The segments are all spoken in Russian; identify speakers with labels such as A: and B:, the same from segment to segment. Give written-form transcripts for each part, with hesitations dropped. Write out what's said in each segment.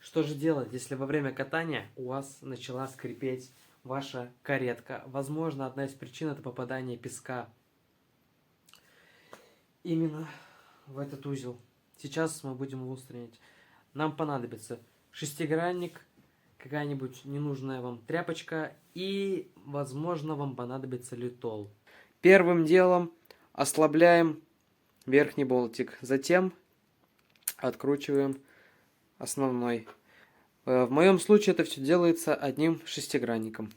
A: Что же делать, если во время катания у вас начала скрипеть ваша каретка? Возможно, одна из причин — это попадание песка именно в этот узел. Сейчас мы будем его устранять. Нам понадобится шестигранник, какая-нибудь ненужная вам тряпочка и, возможно, вам понадобится литол. Первым делом ослабляем верхний болтик, затем откручиваем основной. В моем случае это все делается одним шестигранником.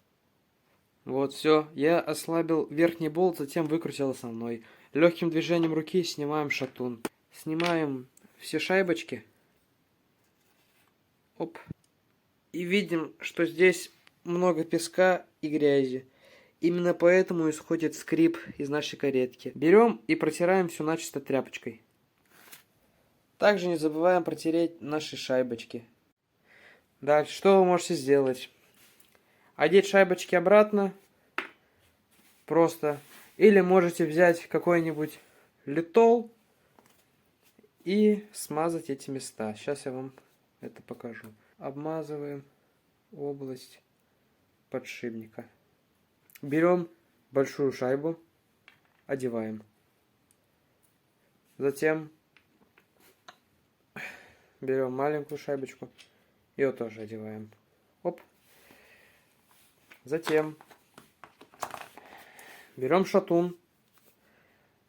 A: Вот, все. Я ослабил верхний болт, затем выкрутил основной. Легким движением руки снимаем шатун. Снимаем все шайбочки. Оп. И видим, что здесь много песка и грязи. Именно поэтому исходит скрип из нашей каретки. Берем и протираем все начисто тряпочкой. Также не забываем протереть наши шайбочки. Дальше, что вы можете сделать? Одеть шайбочки обратно. Просто. Или можете взять какой-нибудь литол и смазать эти места. Сейчас я вам это покажу. Обмазываем область подшипника. Берем большую шайбу, одеваем. Затем берем маленькую шайбочку, ее тоже одеваем. Оп. Затем берем шатун,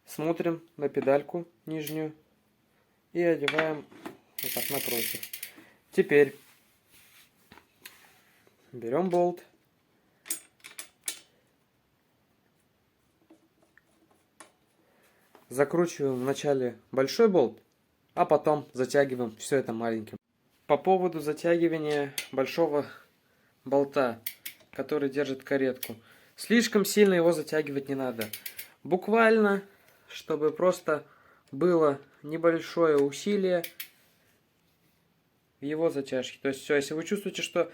A: смотрим на педальку нижнюю и одеваем вот так напротив. Теперь берем болт, закручиваем вначале большой болт, а потом затягиваем все это маленьким. По поводу затягивания большого болта, который держит каретку. Слишком сильно его затягивать не надо. Буквально, чтобы просто было небольшое усилие в его затяжке. То есть все, если вы чувствуете, что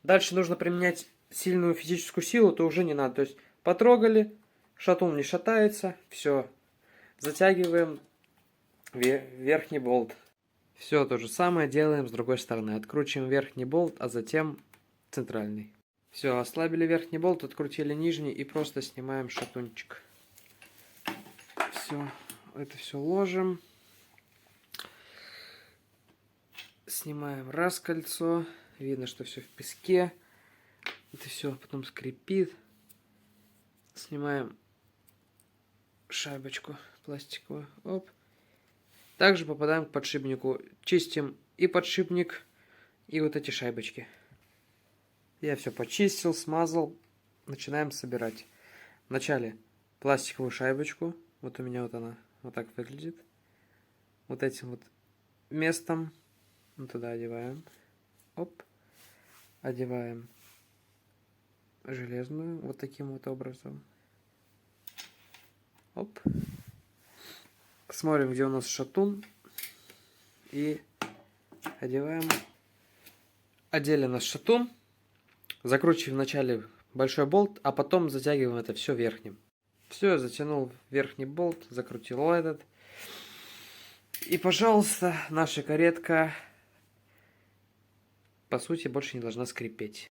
A: дальше нужно применять сильную физическую силу, то уже не надо. То есть потрогали, шатун не шатается, все. Затягиваем верхний болт. Все то же самое делаем с другой стороны. Откручиваем верхний болт, а затем центральный. Все, ослабили верхний болт, открутили нижний и просто снимаем шатунчик. Все, это все ложим. Снимаем раз кольцо. Видно, что все в песке. Это все потом скрипит. Снимаем шайбочку пластиковую. Оп. Также попадаем к подшипнику. Чистим и подшипник, и вот эти шайбочки. Я все почистил, смазал. Начинаем собирать. Вначале пластиковую шайбочку. Вот у меня вот она. Вот так выглядит. Вот этим вот местом. Вот туда одеваем. Оп. Одеваем железную. Вот таким вот образом. Оп. Смотрим, где у нас шатун. И одеваем. Одели наш шатун. Закручиваем вначале большой болт, а потом затягиваем это все верхним. Все, я затянул верхний болт, закрутил этот. И, пожалуйста, наша каретка, по сути, больше не должна скрипеть.